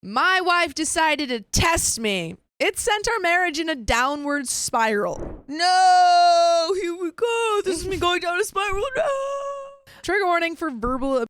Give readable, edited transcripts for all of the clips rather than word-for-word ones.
My wife decided to test me. It sent our marriage in a downward spiral. No, here we go. This is me going down a spiral. No. Trigger warning for verbal.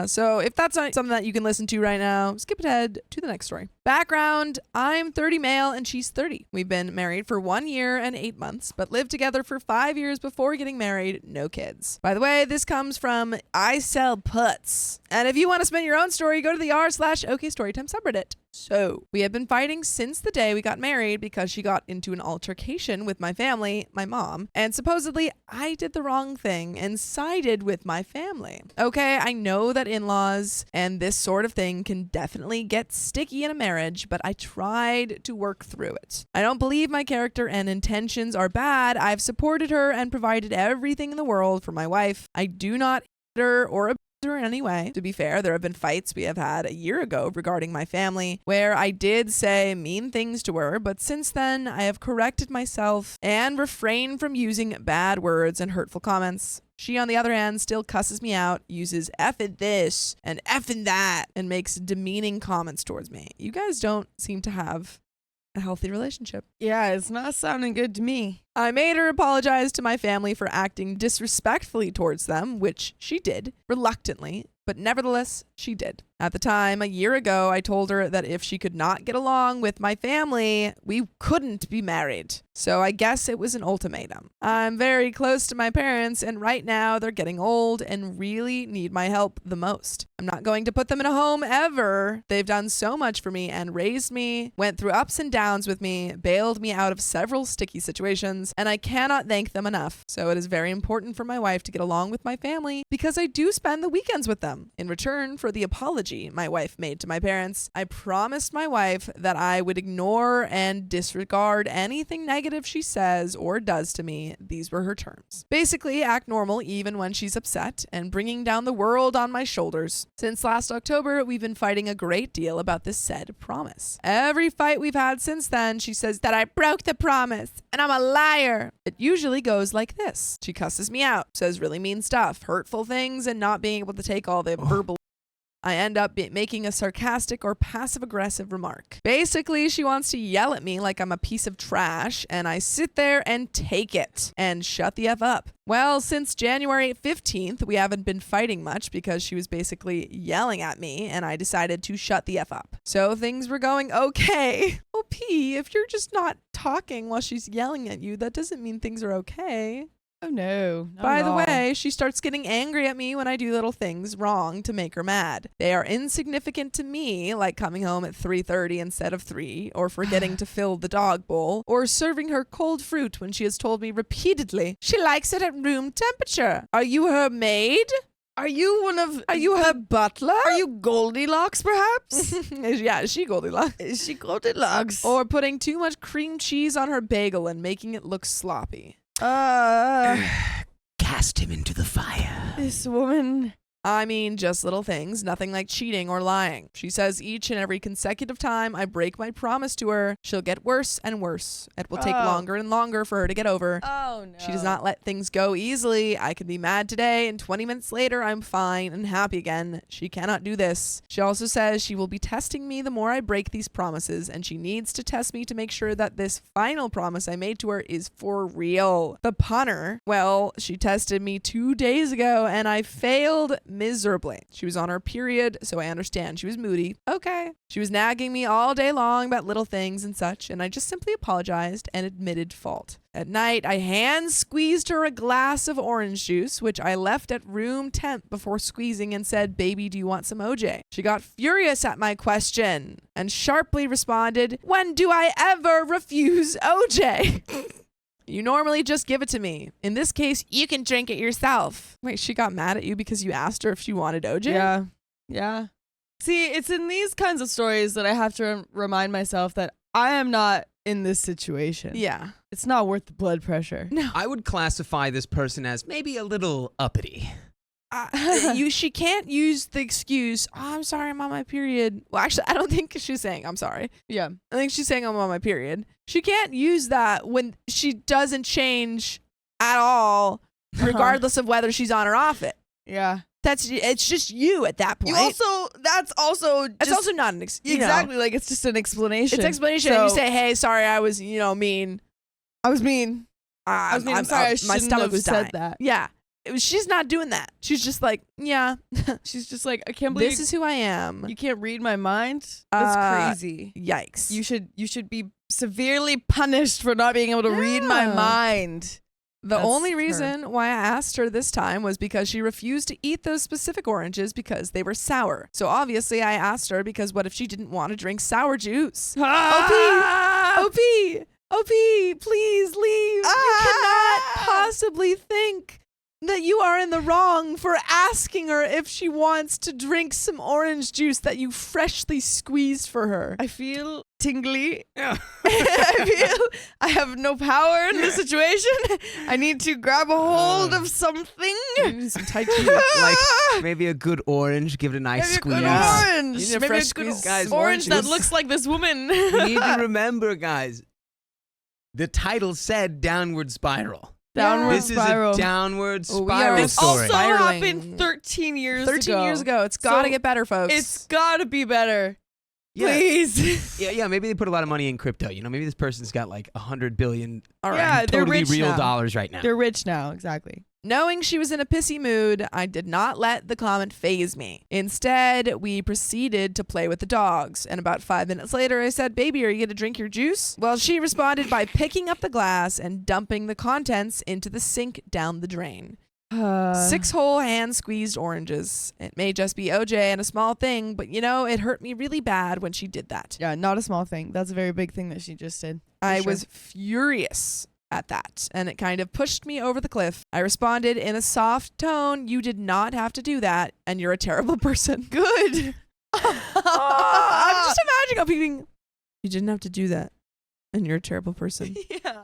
So if that's not something that you can listen to right now, skip ahead to the next story. Background, I'm 30 male and she's 30. We've been married for 1 year and 8 months, but lived together for 5 years before getting married, no kids. By the way, this comes from I Sell Puts. And if you want to submit your own story, go to the r/OK Storytime subreddit. So, we have been fighting since the day we got married because she got into an altercation with my family, my mom, and supposedly I did the wrong thing and sided with my family. Okay, I know that in-laws and this sort of thing can definitely get sticky in a marriage, but I tried to work through it. I don't believe my character and intentions are bad. I've supported her and provided everything in the world for my wife. I do not hate her or abuse her in any way. To be fair, there have been fights we have had a year ago regarding my family where I did say mean things to her, but since then I have corrected myself and refrained from using bad words and hurtful comments. She, on the other hand, still cusses me out, uses effing this and effing that, and makes demeaning comments towards me. You guys don't seem to have a healthy relationship. Yeah, it's not sounding good to me. I made her apologize to my family for acting disrespectfully towards them, which she did, reluctantly, but nevertheless, she did. At the time, a year ago, I told her that if she could not get along with my family, we couldn't be married. So I guess it was an ultimatum. I'm very close to my parents, and right now they're getting old and really need my help the most. I'm not going to put them in a home ever. They've done so much for me and raised me, went through ups and downs with me, bailed me out of several sticky situations, and I cannot thank them enough. So it is very important for my wife to get along with my family because I do spend the weekends with them. In return for the apology my wife made to my parents, I promised my wife that I would ignore and disregard anything negative she says or does to me. These were her terms. Basically, act normal even when she's upset and bringing down the world on my shoulders. Since last October, we've been fighting a great deal about this said promise. Every fight we've had since then, she says that I broke the promise and I'm a liar. It usually goes like this. She cusses me out, says really mean stuff, hurtful things, and not being able to take all the verbal. I end up making a sarcastic or passive-aggressive remark. Basically, she wants to yell at me like I'm a piece of trash, and I sit there and take it and shut the F up. Well, since January 15th, we haven't been fighting much because she was basically yelling at me, and I decided to shut the F up. So things were going okay. OP, if you're just not talking while she's yelling at you, that doesn't mean things are okay. Oh no. By the way, she starts getting angry at me when I do little things wrong to make her mad. They are insignificant to me, like coming home at 3:30 instead of 3, or forgetting to fill the dog bowl, or serving her cold fruit when she has told me repeatedly she likes it at room temperature. Are you her maid? Are you her butler? Are you Goldilocks, perhaps? Yeah, is she Goldilocks? Is she Goldilocks? Or putting too much cream cheese on her bagel and making it look sloppy. Cast him into the fire. This woman. I mean, just little things, nothing like cheating or lying. She says each and every consecutive time I break my promise to her, she'll get worse and worse. It will take longer and longer for her to get over. Oh, no. She does not let things go easily. I can be mad today, and 20 minutes later, I'm fine and happy again. She cannot do this. She also says she will be testing me the more I break these promises, and she needs to test me to make sure that this final promise I made to her is for real. The punner, well, she tested me 2 days ago, and I failed miserably. She was on her period, so I understand she was moody. Okay. She was nagging me all day long about little things and such, and I just simply apologized and admitted fault. At night, I hand squeezed her a glass of orange juice, which I left at room temp before squeezing, and said, "Baby, do you want some OJ?" She got furious at my question and sharply responded, "When do I ever refuse OJ?" You normally just give it to me. In this case, you can drink it yourself. Wait, she got mad at you because you asked her if she wanted OJ? Yeah. Yeah. See, it's in these kinds of stories that I have to remind myself that I am not in this situation. Yeah. It's not worth the blood pressure. No. I would classify this person as maybe a little uppity. She can't use the excuse, "Oh, I'm sorry, I'm on my period." Well, actually, I don't think she's saying I'm sorry. Yeah. I think she's saying I'm on my period. She can't use that when she doesn't change at all, regardless of whether she's on or off it. Yeah. it's just you at that point. That's also not an exactly like it's just an explanation. It's explanation. So, and you say, hey, sorry, I was mean. I was mean. I'm sorry. I my stomach was said dying. that. Yeah. She's not doing that. She's just like, yeah. She's just like, I can't believe this is who I am. You can't read my mind. That's crazy. Yikes. You should be severely punished for not being able to read my mind. The only reason why I asked her this time was because she refused to eat those specific oranges because they were sour. So obviously I asked her because what if she didn't want to drink sour juice? OP, please leave. You cannot possibly think that you are in the wrong for asking her if she wants to drink some orange juice that you freshly squeezed for her. I feel tingly. I feel I have no power in this situation. I need to grab a hold of something. Some Tai Chi. Like maybe a good orange, give it a nice squeeze. Orange. You need a Maybe fresh a good squeeze. Guys, orange that this- looks like this woman. You need to remember, guys, the title said downward spiral. Downward This spiral. is a downward Oh, we spiral are This story. also Spiraling. happened 13 years ago. 13 years ago. It's got to So get better, folks. It's got to be better. Yeah. Please. Yeah, maybe they put a lot of money in crypto. Maybe this person's got like 100 billion all right. Yeah, they're totally rich real now. dollars right now. They're rich now, exactly. Knowing she was in a pissy mood, I did not let the comment faze me. Instead, we proceeded to play with the dogs. And about 5 minutes later, I said, baby, are you going to drink your juice? Well, she responded by picking up the glass and dumping the contents into the sink down the drain. 6 whole hand-squeezed oranges. It may just be OJ and a small thing, but it hurt me really bad when she did that. Yeah, not a small thing. That's a very big thing that she just did. I was furious at that, and it kind of pushed me over the cliff. I responded in a soft tone, you did not have to do that, and you're a terrible person. Good. I'm just imagining how people, you didn't have to do that, and you're a terrible person. Yeah.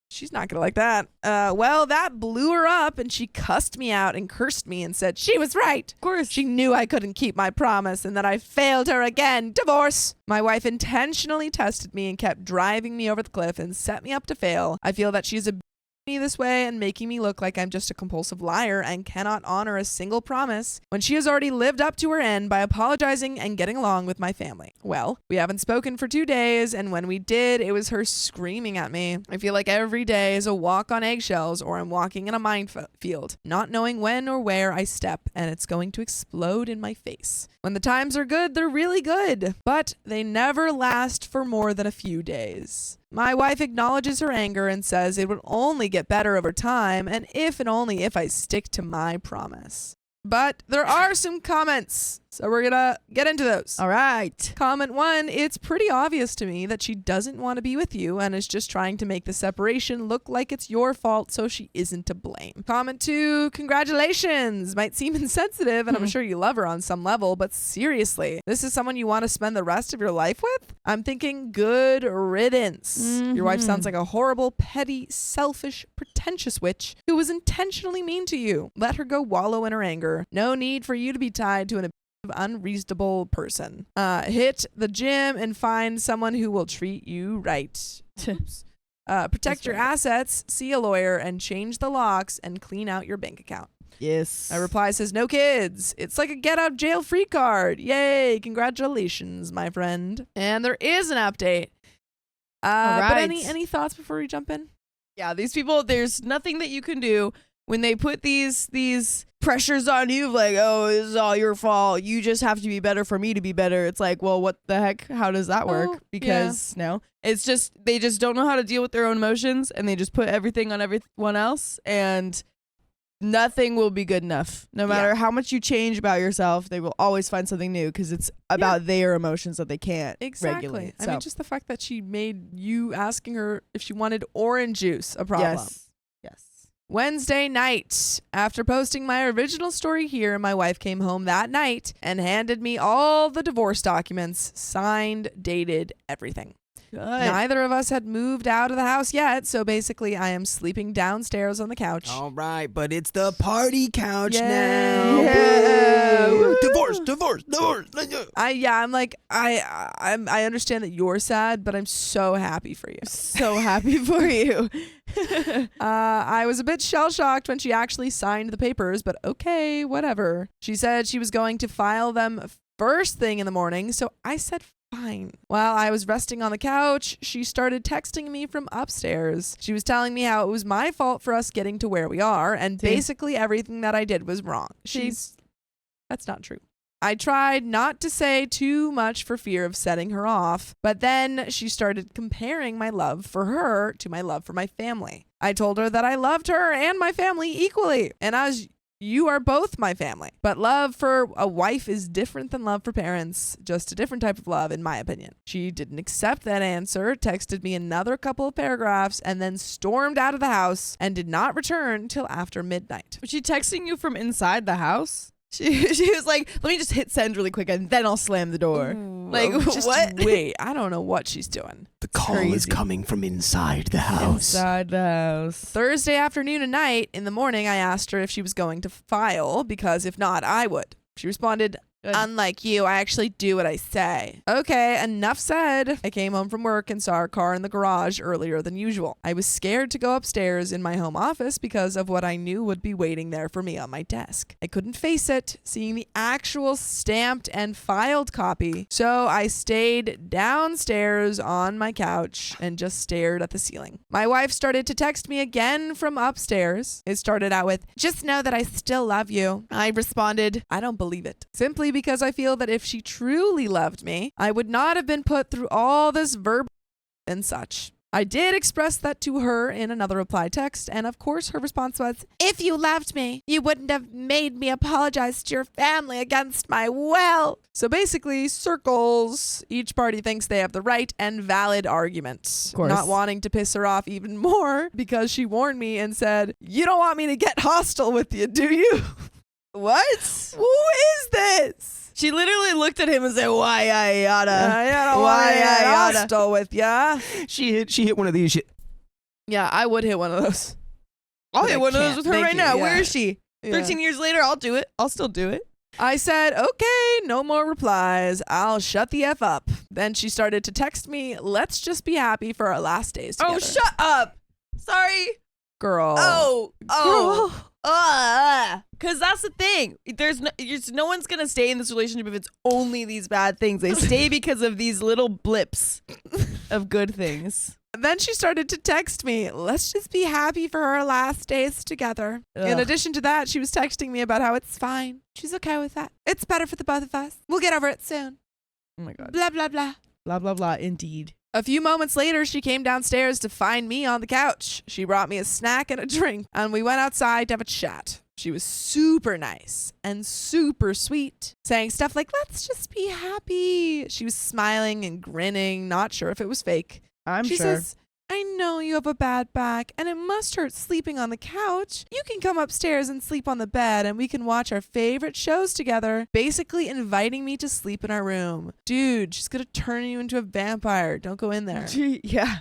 She's not going to like that. Well, that blew her up, and she cussed me out and cursed me and said she was right. Of course. She knew I couldn't keep my promise and that I failed her again. Divorce. My wife intentionally tested me and kept driving me over the cliff and set me up to fail. I feel that she's abusing me this way and making me look like I'm just a compulsive liar and cannot honor a single promise when she has already lived up to her end by apologizing and getting along with my family. Well, we haven't spoken for 2 days, and when we did, it was her screaming at me. I feel like every day is a walk on eggshells, or I'm walking in a minefield, not knowing when or where I step, and it's going to explode in my face. When the times are good, they're really good, but they never last for more than a few days. My wife acknowledges her anger and says it would only get better over time, and only if I stick to my promise. But there are some comments, so we're gonna get into those. All right. Comment 1, it's pretty obvious to me that she doesn't want to be with you and is just trying to make the separation look like it's your fault so she isn't to blame. Comment 2, congratulations. Might seem insensitive, and I'm sure you love her on some level, but seriously, this is someone you want to spend the rest of your life with? I'm thinking good riddance. Your wife sounds like a horrible, petty, selfish, pretentious witch who was intentionally mean to you. Let her go wallow in her anger. No need for you to be tied to an unreasonable person. Hit the gym and find someone who will treat you right. Protect your assets, see a lawyer, and change the locks and clean out your bank account. Yes. A reply says, no kids. It's like a get out jail free card. Yay. Congratulations, my friend. And there is an update. All But right. any thoughts before we jump in? Yeah, these people, there's nothing that you can do when they put these pressures on you of like, oh, this is all your fault. You just have to be better for me to be better. It's like, well, what the heck? How does that work? Oh, Because no, it's just, they just don't know how to deal with their own emotions, and they just put everything on everyone else, and nothing will be good enough. No matter how much you change about yourself, they will always find something new because it's about their emotions that they can't regulate. I mean, just the fact that she made you asking her if she wanted orange juice a problem. Yes. Wednesday night. After posting my original story here, my wife came home that night and handed me all the divorce documents, signed, dated, everything. Good. Neither of us had moved out of the house yet, so basically I am sleeping downstairs on the couch. All right, but it's the party couch Yay. now. Yeah. Woo. Divorce. I'm like, I understand that you're sad, but I'm so happy for you. So happy for you. I was a bit shell-shocked when she actually signed the papers, but okay, whatever. She said she was going to file them first thing in the morning, so I said fine. While I was resting on the couch, she started texting me from upstairs. She was telling me how it was my fault for us getting to where we are, and See? basically everything that I did was wrong. That's not true. I tried not to say too much for fear of setting her off, but then she started comparing my love for her to my love for my family. I told her that I loved her and my family equally, and as you are both my family. But love for a wife is different than love for parents, just a different type of love, in my opinion. She didn't accept that answer, texted me another couple of paragraphs, and then stormed out of the house and did not return till after midnight. Was she texting you from inside the house? She was like, let me just hit send really quick and then I'll slam the door. Like, Just what? Wait, I don't know what she's doing. The call is Crazy. coming from inside the house. Inside the house. Thursday afternoon and night, in the morning, I asked her if she was going to file, because if not, I would. She responded, Good. unlike you, I actually do what I say. Okay, enough said. I came home from work and saw her car in the garage earlier than usual. I was scared to go upstairs in my home office because of what I knew would be waiting there for me on my desk. I couldn't face it, seeing the actual stamped and filed copy, so I stayed downstairs on my couch and just stared at the ceiling. My wife started to text me again from upstairs. It started out with, just know that I still love you. I responded, I don't believe it. Simply because I feel that if she truly loved me, I would not have been put through all this verb and such. I did express that to her in another reply text, and of course her response was, if you loved me, you wouldn't have made me apologize to your family against my will. So basically, circles. Each party thinks they have the right and valid argument. Of course. Not wanting to piss her off even more because she warned me and said, you don't want me to get hostile with you, do you? What? Who is this? She literally looked at him and said, why I oughta. I don't Why want to get I oughta. hostile with ya. She hit one of these. Yeah, I would hit one of those. I'll But hit I one of those can't. with her Thank right you. now. Yeah. Where is she? Yeah. 13 years later, I'll do it. I'll still do it. I said, okay, no more replies. I'll shut the F up. Then she started to text me, let's just be happy for our last days together. Oh, shut up. Sorry. Girl. Oh. Because that's the thing. There's no one's going to stay in this relationship if it's only these bad things. They stay because of these little blips of good things. Then she started to text me, let's just be happy for our last days together. In Ugh. addition to that, she was texting me about how it's fine. She's okay with that. It's better for the both of us. We'll get over it soon. Oh, my God. Blah, blah, blah. Blah, blah, blah. Indeed. A few moments later, she came downstairs to find me on the couch. She brought me a snack and a drink, and we went outside to have a chat. She was super nice and super sweet, saying stuff like, let's just be happy. She was smiling and grinning, not sure if it was fake. She sure. says, I know you have a bad back and it must hurt sleeping on the couch. You can come upstairs and sleep on the bed and we can watch our favorite shows together. Basically inviting me to sleep in our room. Dude, she's going to turn you into a vampire. Don't go in there. Yeah.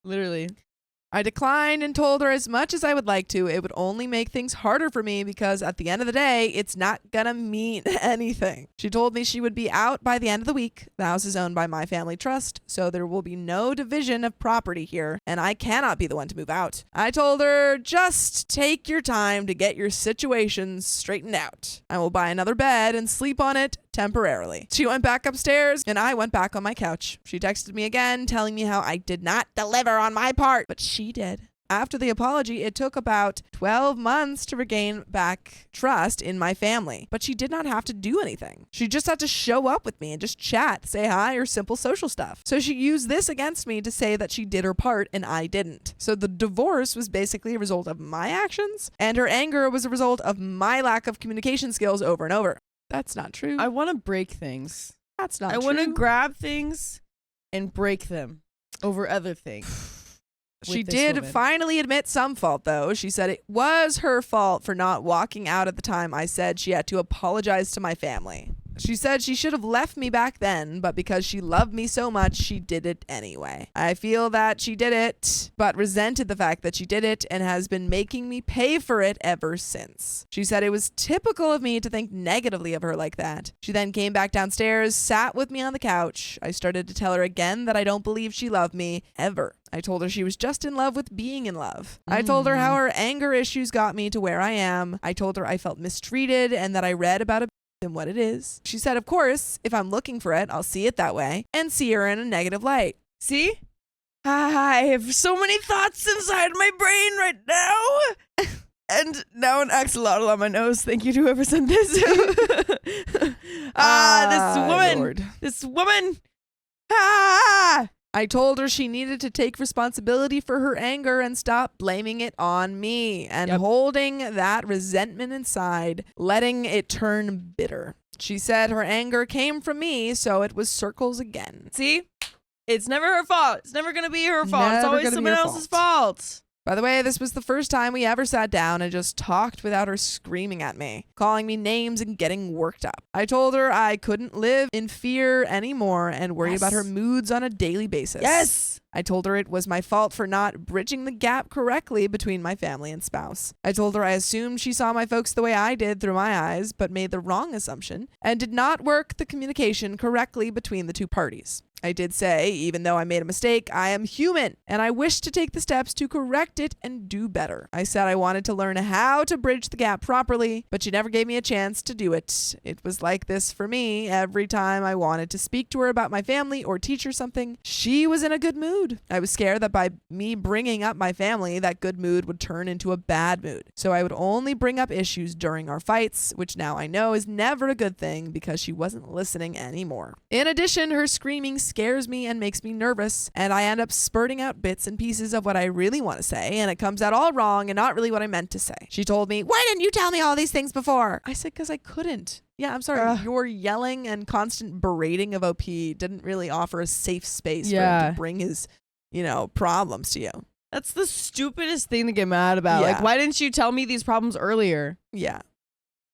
Literally. I declined and told her as much as I would like to, it would only make things harder for me because at the end of the day, it's not gonna mean anything. She told me she would be out by the end of the week. The house is owned by my family trust, so there will be no division of property here, and I cannot be the one to move out. I told her, just take your time to get your situations straightened out. I will buy another bed and sleep on it temporarily. She went back upstairs and I went back on my couch. She texted me again telling me how I did not deliver on my part, but she did. After the apology, it took about 12 months to regain back trust in my family, but she did not have to do anything. She just had to show up with me and just chat, say hi, or simple social stuff. So she used this against me to say that she did her part and I didn't. So the divorce was basically a result of my actions, and her anger was a result of my lack of communication skills over and over. That's not true. I want to break things. That's not I true. want to grab things and break them over other things. She with this did woman. finally admit some fault, though. She said it was her fault for not walking out at the time I said she had to apologize to my family. She said she should have left me back then, but because she loved me so much, she did it anyway. I feel that she did it, but resented the fact that she did it and has been making me pay for it ever since. She said it was typical of me to think negatively of her like that. She then came back downstairs, sat with me on the couch. I started to tell her again that I don't believe she loved me ever. I told her she was just in love with being in love. I told her how her anger issues got me to where I am. I told her I felt mistreated and that I read about it and what it is. She said, of course, if I'm looking for it, I'll see it that way and see her in a negative light. See? I have so many thoughts inside my brain right now. And now an axolotl on my nose. Thank you to whoever sent this. Lord. This woman. I told her she needed to take responsibility for her anger and stop blaming it on me and holding that resentment inside, letting it turn bitter. She said her anger came from me, so it was circles again. See? It's never her fault. It's never going to be her fault. It's always someone else's fault. By the way, this was the first time we ever sat down and just talked without her screaming at me, calling me names and getting worked up. I told her I couldn't live in fear anymore and worry about her moods on a daily basis. Yes! I told her it was my fault for not bridging the gap correctly between my family and spouse. I told her I assumed she saw my folks the way I did through my eyes, but made the wrong assumption and did not work the communication correctly between the two parties. I did say, even though I made a mistake, I am human, and I wish to take the steps to correct it and do better. I said I wanted to learn how to bridge the gap properly, but she never gave me a chance to do it. It was like this for me. Every time I wanted to speak to her about my family or teach her something, she was in a good mood. I was scared that by me bringing up my family, that good mood would turn into a bad mood. So I would only bring up issues during our fights, which now I know is never a good thing because she wasn't listening anymore. In addition, her screaming scares me and makes me nervous, and I end up spurting out bits and pieces of what I really want to say, and it comes out all wrong and not really what I meant to say. She told me, "Why didn't you tell me all these things before?" I said, because I couldn't. Yeah, I'm sorry. Your yelling and constant berating of OP didn't really offer a safe space for him to bring his, problems to you. That's the stupidest thing to get mad about. Yeah. Like, why didn't you tell me these problems earlier? Yeah.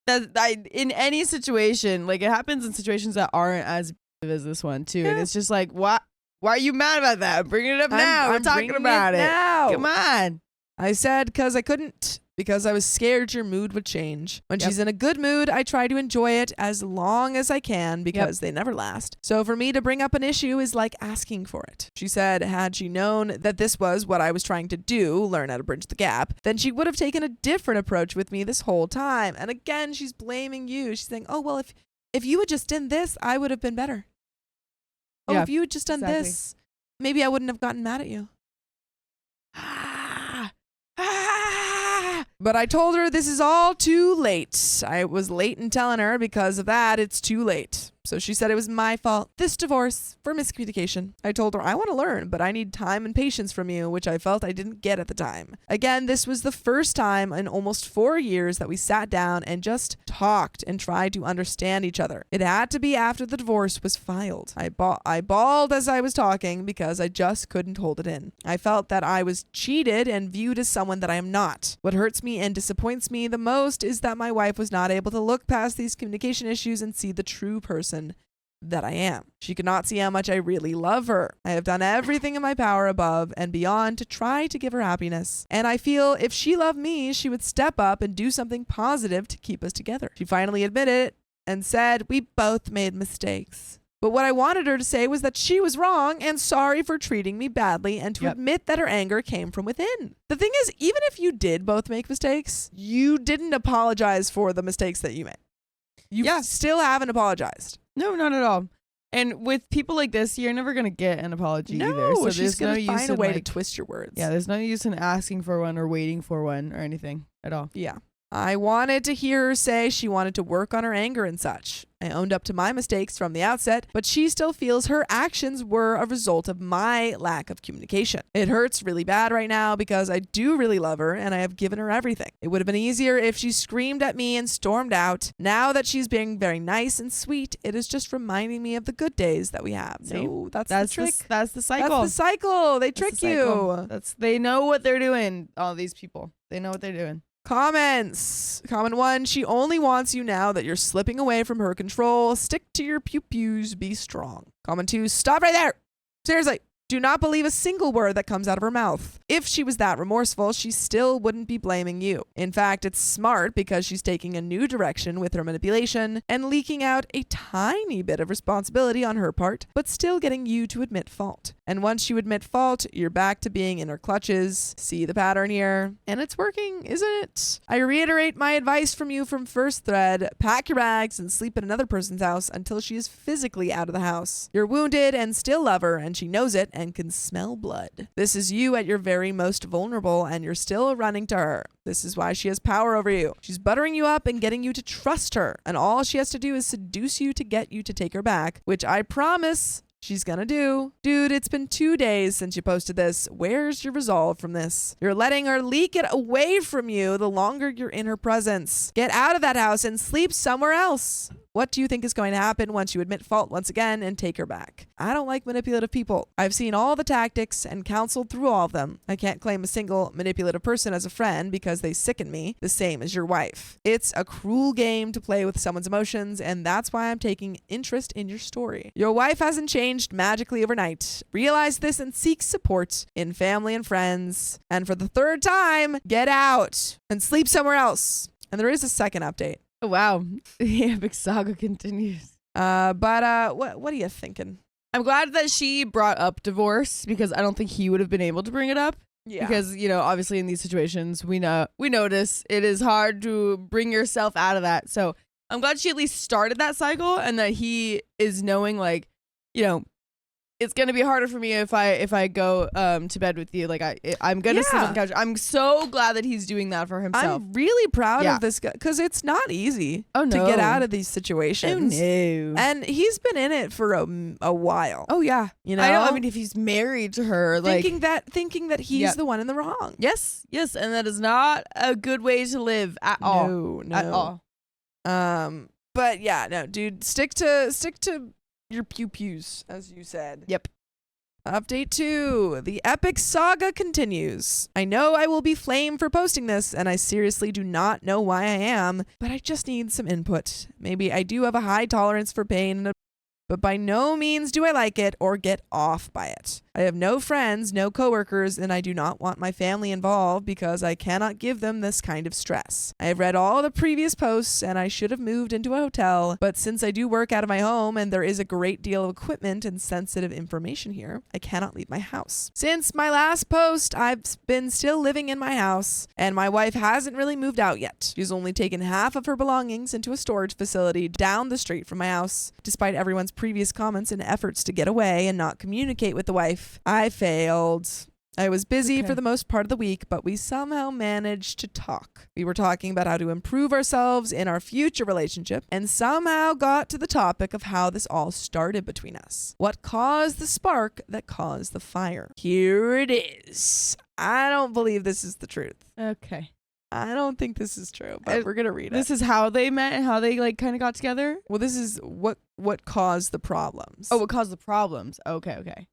In any situation, like it happens in situations that aren't as as this one too, and it's just like, why are you mad about that? Bring it up now. We're talking about it now. Come on. I said because I couldn't, because I was scared your mood would change. When she's in a good mood, I try to enjoy it as long as I can because they never last. So for me to bring up an issue is like asking for it. She said had she known that this was what I was trying to do, learn how to bridge the gap, then she would have taken a different approach with me this whole time. And again, she's blaming you. She's saying, oh, well, if you had just done this, I would have been better. Oh, if you had just done this, maybe I wouldn't have gotten mad at you. But I told her this is all too late. I was late in telling her because of that, it's too late. So she said it was my fault. This divorce for miscommunication. I told her I want to learn, but I need time and patience from you, which I felt I didn't get at the time. Again, this was the first time in almost 4 years that we sat down and just talked and tried to understand each other. It had to be after the divorce was filed. I bawled as I was talking because I just couldn't hold it in. I felt that I was cheated and viewed as someone that I am not. What hurts me and disappoints me the most is that my wife was not able to look past these communication issues and see the true person that I am. She could not see how much I really love her. I have done everything in my power above and beyond to try to give her happiness. And I feel if she loved me, she would step up and do something positive to keep us together. She finally admitted it and said, we both made mistakes. But what I wanted her to say was that she was wrong and sorry for treating me badly and to admit that her anger came from within. The thing is, even if you did both make mistakes, you didn't apologize for the mistakes that you made. You still haven't apologized. No, not at all. And with people like this, you're never going to get an apology either. So she's going to find a way to twist your words. Yeah, there's no use in asking for one or waiting for one or anything at all. Yeah. I wanted to hear her say she wanted to work on her anger and such. I owned up to my mistakes from the outset, but she still feels her actions were a result of my lack of communication. It hurts really bad right now because I do really love her and I have given her everything. It would have been easier if she screamed at me and stormed out. Now that she's being very nice and sweet, it is just reminding me of the good days that we have. No, that's the trick. That's the cycle. That's the cycle. They trick you. They know what they're doing, all these people. They know what they're doing. Comments. Comment 1, she only wants you now that you're slipping away from her control. Stick to your pew-pews, be strong. Comment 2, stop right there. Seriously. Do not believe a single word that comes out of her mouth. If she was that remorseful, she still wouldn't be blaming you. In fact, it's smart because she's taking a new direction with her manipulation and leaking out a tiny bit of responsibility on her part, but still getting you to admit fault. And once you admit fault, you're back to being in her clutches. See the pattern here? And it's working, isn't it? I reiterate my advice from you from first thread. Pack your bags and sleep at another person's house until she is physically out of the house. You're wounded and still love her, and she knows it and can smell blood. This is you at your very most vulnerable, and you're still running to her. This is why she has power over you. She's buttering you up and getting you to trust her, and all she has to do is seduce you to get you to take her back, which I promise she's gonna do. Dude, it's been 2 days since you posted this. Where's your resolve from this? You're letting her leak it away from you the longer you're in her presence. Get out of that house and sleep somewhere else. What do you think is going to happen once you admit fault once again and take her back? I don't like manipulative people. I've seen all the tactics and counseled through all of them. I can't claim a single manipulative person as a friend because they sicken me, the same as your wife. It's a cruel game to play with someone's emotions, and that's why I'm taking interest in your story. Your wife hasn't changed magically overnight. Realize this and seek support in family and friends. And for the third time, get out and sleep somewhere else. And there is a second update. Oh, wow. The epic saga continues. But what are you thinking? I'm glad that she brought up divorce because I don't think he would have been able to bring it up. Yeah. Because, obviously in these situations, we notice it is hard to bring yourself out of that. So I'm glad she at least started that cycle and that he is knowing, it's gonna be harder for me if I go to bed with you. Like I'm gonna sleep on the couch. I'm so glad that he's doing that for himself. I'm really proud of this guy because it's not easy to get out of these situations. Oh no! And he's been in it for a while. Oh yeah, I know. I mean, if he's married to her, thinking that he's the one in the wrong. Yes, and that is not a good way to live at all. No, at all. But yeah, no, dude, stick to your pew-pews, as you said. Yep. Update 2. The epic saga continues. I know I will be flamed for posting this, and I seriously do not know why I am, but I just need some input. Maybe I do have a high tolerance for pain, but by no means do I like it or get off by it. I have no friends, no coworkers, and I do not want my family involved because I cannot give them this kind of stress. I have read all the previous posts and I should have moved into a hotel, but since I do work out of my home and there is a great deal of equipment and sensitive information here, I cannot leave my house. Since my last post, I've been still living in my house and my wife hasn't really moved out yet. She's only taken half of her belongings into a storage facility down the street from my house, despite everyone's previous comments and efforts to get away and not communicate with the wife. I failed. I was busy for the most part of the week, but we somehow managed to talk. We were talking about how to improve ourselves in our future relationship and somehow got to the topic of how this all started between us. What caused the spark that caused the fire? Here it is. I don't believe this is the truth. Okay. I don't think this is true, but we're going to read it. This is how they met and how they kind of got together? Well, this is what caused the problems. Oh, what caused the problems. Okay.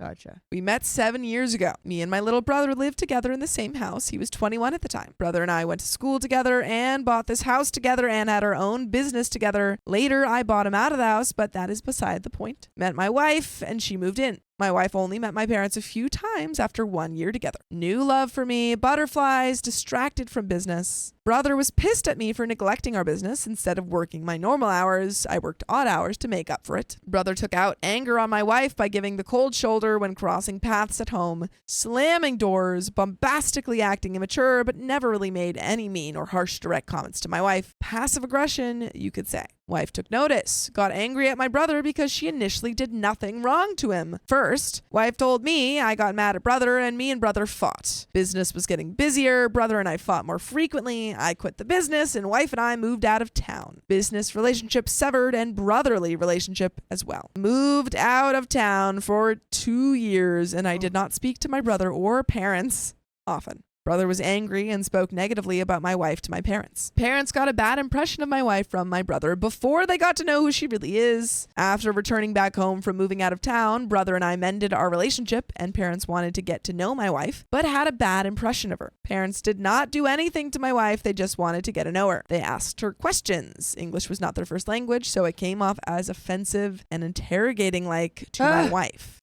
Gotcha. We met 7 years ago. Me and my little brother lived together in the same house. He was 21 at the time. Brother and I went to school together and bought this house together and had our own business together. Later, I bought him out of the house, but that is beside the point. Met my wife and she moved in. My wife only met my parents a few times after 1 year together. New love for me, butterflies, distracted from business. Brother was pissed at me for neglecting our business. Instead of working my normal hours, I worked odd hours to make up for it. Brother took out anger on my wife by giving the cold shoulder when crossing paths at home, slamming doors, bombastically acting immature, but never really made any mean or harsh direct comments to my wife. Passive aggression, you could say. Wife took notice, got angry at my brother because she initially did nothing wrong to him. First, wife told me I got mad at brother and me and brother fought. Business was getting busier, brother and I fought more frequently. I quit the business and wife and I moved out of town. Business relationship severed and brotherly relationship as well. Moved out of town for 2 years and I did not speak to my brother or parents often. Brother was angry and spoke negatively about my wife to my parents. Parents got a bad impression of my wife from my brother before they got to know who she really is. After returning back home from moving out of town, brother and I mended our relationship, and parents wanted to get to know my wife, but had a bad impression of her. Parents did not do anything to my wife, they just wanted to get to know her. They asked her questions. English was not their first language, so it came off as offensive and interrogating like to my wife.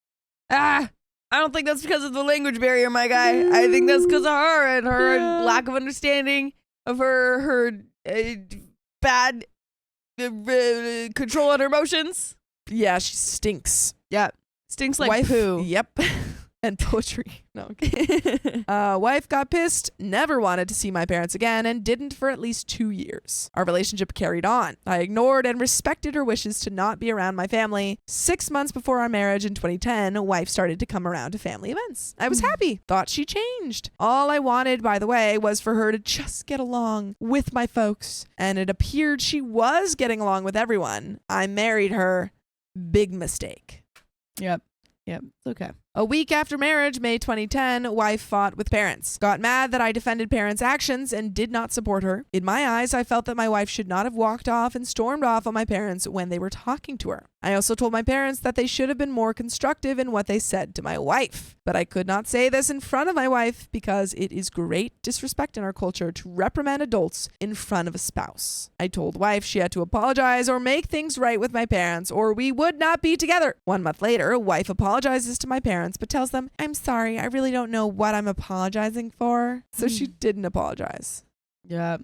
I don't think that's because of the language barrier, my guy. I think that's because of her and her lack of understanding of her bad control on her emotions. Yeah, she stinks. Yeah, stinks like Wife, poo. Yep. And poetry. No. Okay. Wife got pissed, never wanted to see my parents again, and didn't for at least 2 years. Our relationship carried on. I ignored and respected her wishes to not be around my family. 6 months before our marriage in 2010, wife started to come around to family events. I was happy. Thought she changed. All I wanted, by the way, was for her to just get along with my folks. And it appeared she was getting along with everyone. I married her. Big mistake. Yep, it's okay. A week after marriage, May 2010, wife fought with parents. Got mad that I defended parents' actions and did not support her. In my eyes, I felt that my wife should not have walked off and stormed off on my parents when they were talking to her. I also told my parents that they should have been more constructive in what they said to my wife. But I could not say this in front of my wife because it is great disrespect in our culture to reprimand adults in front of a spouse. I told wife she had to apologize or make things right with my parents or we would not be together. 1 month later, wife apologizes to my parents but tells them, I'm sorry, I really don't know what I'm apologizing for. So she didn't apologize. Yeah.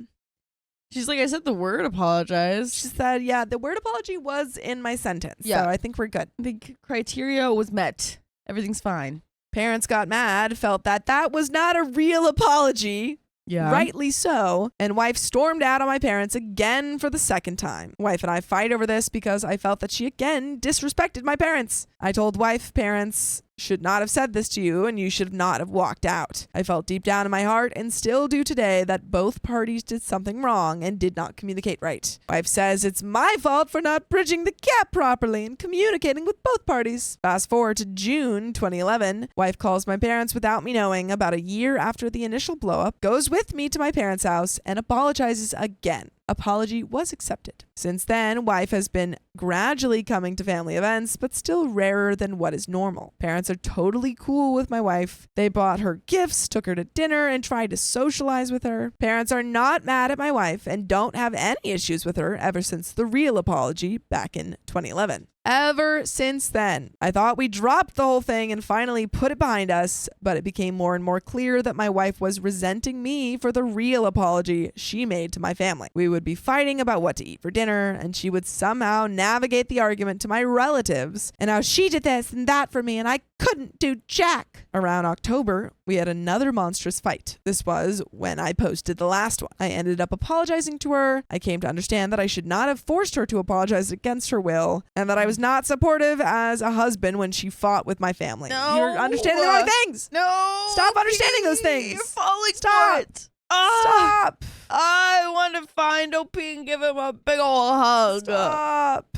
She's like, I said the word apologize. She said, yeah, the word apology was in my sentence. Yeah. So I think we're good. The criteria was met. Everything's fine. Parents got mad, felt that that was not a real apology. Yeah. Rightly so. And wife stormed out on my parents again for the second time. Wife and I fight over this because I felt that she again disrespected my parents. I told wife, parents should not have said this to you and you should not have walked out. I felt deep down in my heart and still do today that both parties did something wrong and did not communicate right. Wife says it's my fault for not bridging the gap properly and communicating with both parties. Fast forward to June 2011. Wife calls my parents without me knowing about a year after the initial blow up, goes with me to my parents' house and apologizes again. Apology was accepted. Since then, wife has been gradually coming to family events, but still rarer than what is normal. Parents are totally cool with my wife. They bought her gifts, took her to dinner, and tried to socialize with her. Parents are not mad at my wife and don't have any issues with her ever since the real apology back in 2011. Ever since then, I thought we dropped the whole thing and finally put it behind us, but it became more and more clear that my wife was resenting me for the real apology she made to my family. We would be fighting about what to eat for dinner, and she would somehow navigate the argument to my relatives and how she did this and that for me and I couldn't do jack. Around October, we had another monstrous fight. This was when I posted the last one. I ended up apologizing to her. I came to understand that I should not have forced her to apologize against her will, and that I was not supportive as a husband when she fought with my family. No. You're understanding the wrong things. No. Stop understanding those things. You're falling Stop. for it. Stop. I want to find OP and give him a big ol' hug. Stop.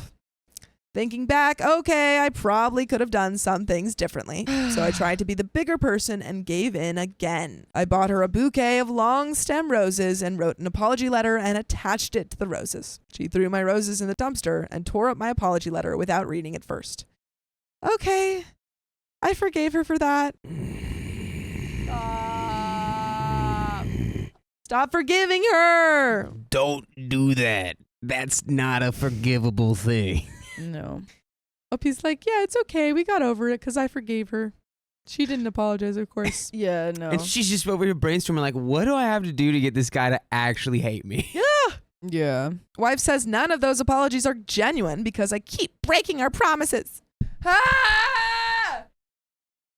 Thinking back, okay, I probably could have done some things differently. So I tried to be the bigger person and gave in again. I bought her a bouquet of long stem roses and wrote an apology letter and attached it to the roses. She threw my roses in the dumpster and tore up my apology letter without reading it first. Okay, I forgave her for that. Stop forgiving her. Don't do that. That's not a forgivable thing. No. Opie's like, yeah, it's okay. We got over it because I forgave her. She didn't apologize, of course. Yeah, no. And she's just over here brainstorming like, what do I have to do to get this guy to actually hate me? Yeah. Wife says none of those apologies are genuine because I keep breaking our promises. Ah!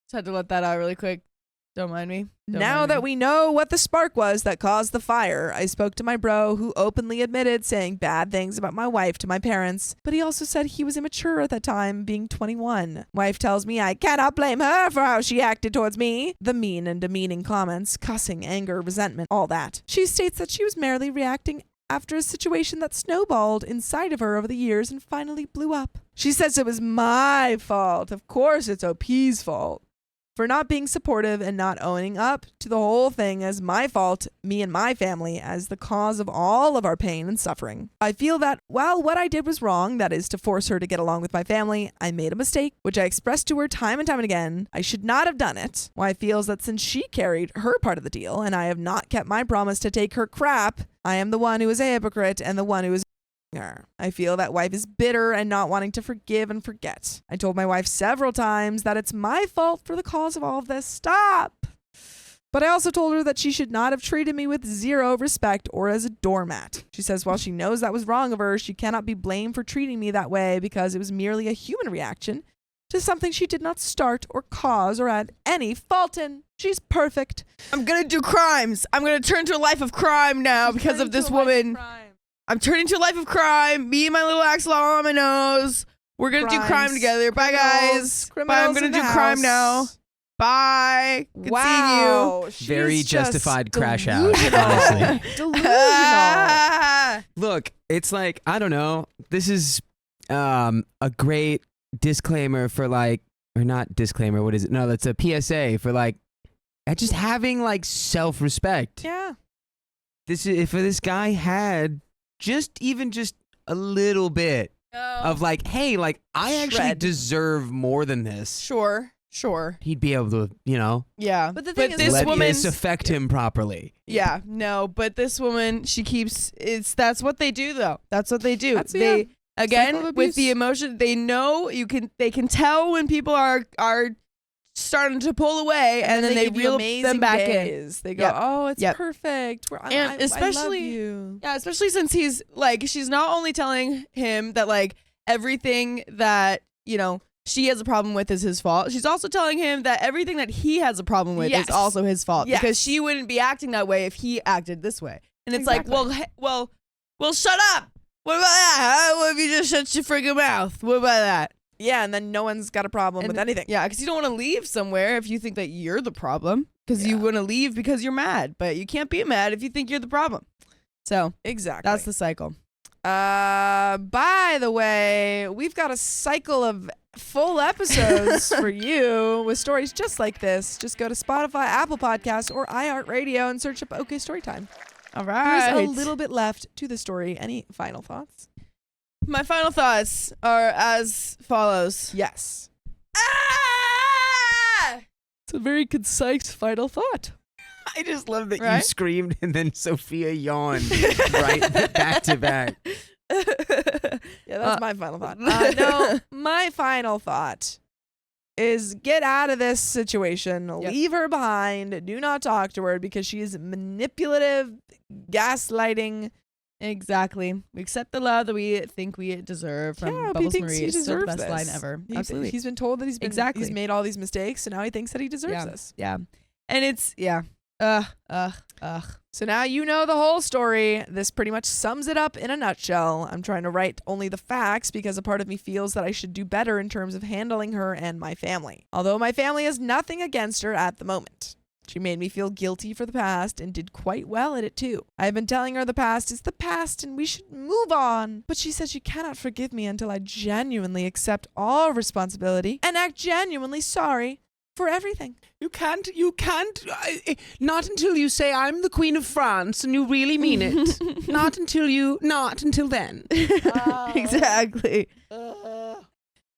Just had to let that out really quick. Don't mind me. Now that we know what the spark was that caused the fire, I spoke to my bro who openly admitted saying bad things about my wife to my parents, but he also said he was immature at that time, being 21. Wife tells me I cannot blame her for how she acted towards me. The mean and demeaning comments, cussing, anger, resentment, all that. She states that she was merely reacting after a situation that snowballed inside of her over the years and finally blew up. She says it was my fault. Of course it's OP's fault. for not being supportive and not owning up to the whole thing as my fault, me and my family, as the cause of all of our pain and suffering. I feel that while what I did was wrong, that is to force her to get along with my family, I made a mistake, which I expressed to her time and time and again. I should not have done it. Why I feels that since she carried her part of the deal and I have not kept my promise to take her crap, I am the one who is a hypocrite and the one who is her. I feel that wife is bitter and not wanting to forgive and forget. I told my wife several times that it's my fault for the cause of all of this. Stop! But I also told her that she should not have treated me with zero respect or as a doormat. She says while she knows that was wrong of her, she cannot be blamed for treating me that way because it was merely a human reaction to something she did not start or cause or add any fault in. She's perfect. I'm gonna do crimes. I'm gonna turn to a life of crime now because of this woman. I'm turning to a life of crime. Me and my little axolotl on my nose. We're going to do crime together. Bye, guys. Bye. I'm going to do crime now. Bye. Good Wow. seeing you. Very She's justified just crash out, delusional. honestly. Delusional. Look, it's like, I don't know. This is a great disclaimer for like, or not disclaimer, what is it? No, that's a PSA for like, just having like self-respect. Yeah. This is, if this guy had just a little bit of like, hey, like I actually Shred. deserve more than this. Sure. He'd be able to, Yeah. But the thing is, this let woman, this affect him properly. yeah, no, but this woman, she keeps, that's what they do though. That's what they do. They, Cycle again, of with the abuse. emotion, they know they can tell when people are starting to pull away and then they give you reel amazing them back in. days. They go, Yep. oh, it's Yep. perfect. And I especially- love you. Yeah, especially since he's like, she's not only telling him that like everything that, she has a problem with is his fault. She's also telling him that everything that he has a problem with Yes. is also his fault Yes. because she wouldn't be acting that way if he acted this way. And it's Exactly. like, well, shut up. What about that? Huh? What if you just shut your freaking mouth? What about that? Yeah, and then no one's got a problem with anything. Yeah, because you don't want to leave somewhere if you think that you're the problem. Because you Yeah. want to leave because you're mad, but you can't be mad if you think you're the problem. So Exactly. that's the cycle. By the way, we've got a cycle of full episodes for you with stories just like this. Just go to Spotify, Apple Podcasts, or iHeartRadio and search up OK Storytime. All right. There's a little bit left to the story. Any final thoughts? My final thoughts are as follows. Yes. Ah! It's a very concise final thought. I just love that you Right? screamed and then Sophia yawned right back to back. Yeah, that's my final thought. No, my final thought is get out of this situation. Yep. Leave her behind. Do not talk to her because she is manipulative, gaslighting. Exactly. We accept the love that we think we deserve from Yeah, he Bubbles thinks Marie. he It's still the deserves best line this. ever. He- Absolutely. He's been told that he's made all these mistakes, and now he thinks that he deserves this. Yeah. And it's, yeah. Ugh. So now you know the whole story. This pretty much sums it up in a nutshell. I'm trying to write only the facts because a part of me feels that I should do better in terms of handling her and my family. Although my family has nothing against her at the moment. She made me feel guilty for the past and did quite well at it too. I have been telling her the past is the past and we should move on. But she says she cannot forgive me until I genuinely accept all responsibility and act genuinely sorry for everything. You can't, not until you say I'm the Queen of France and you really mean it. not until then. Exactly.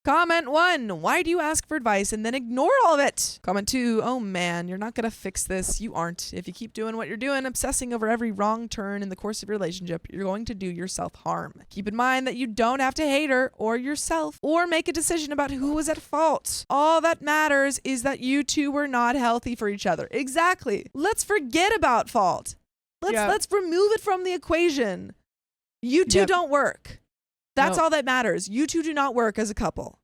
Comment 1, why do you ask for advice and then ignore all of it? Comment 2, oh man, you're not going to fix this. You aren't. If you keep doing what you're doing, obsessing over every wrong turn in the course of your relationship, you're going to do yourself harm. Keep in mind that you don't have to hate her or yourself or make a decision about who was at fault. All that matters is that you two were not healthy for each other. Exactly. Let's forget about fault. Let's remove it from the equation. You two don't work. That's all that matters. You two do not work as a couple.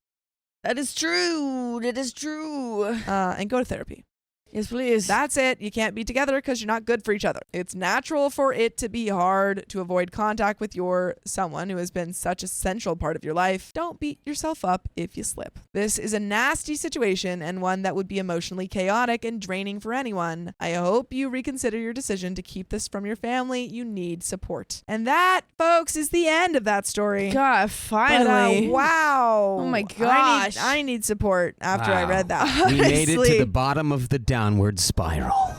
That is true. And go to therapy. Yes, please. That's it. You can't be together because you're not good for each other. It's natural for it to be hard to avoid contact with your someone who has been such a central part of your life. Don't beat yourself up if you slip. This is a nasty situation and one that would be emotionally chaotic and draining for anyone. I hope you reconsider your decision to keep this from your family. You need support. And that, folks, is the end of that story. God, finally. But, wow. Oh my gosh. I need support after I Wow. read that. We made it to Honestly. the bottom of the downward spiral.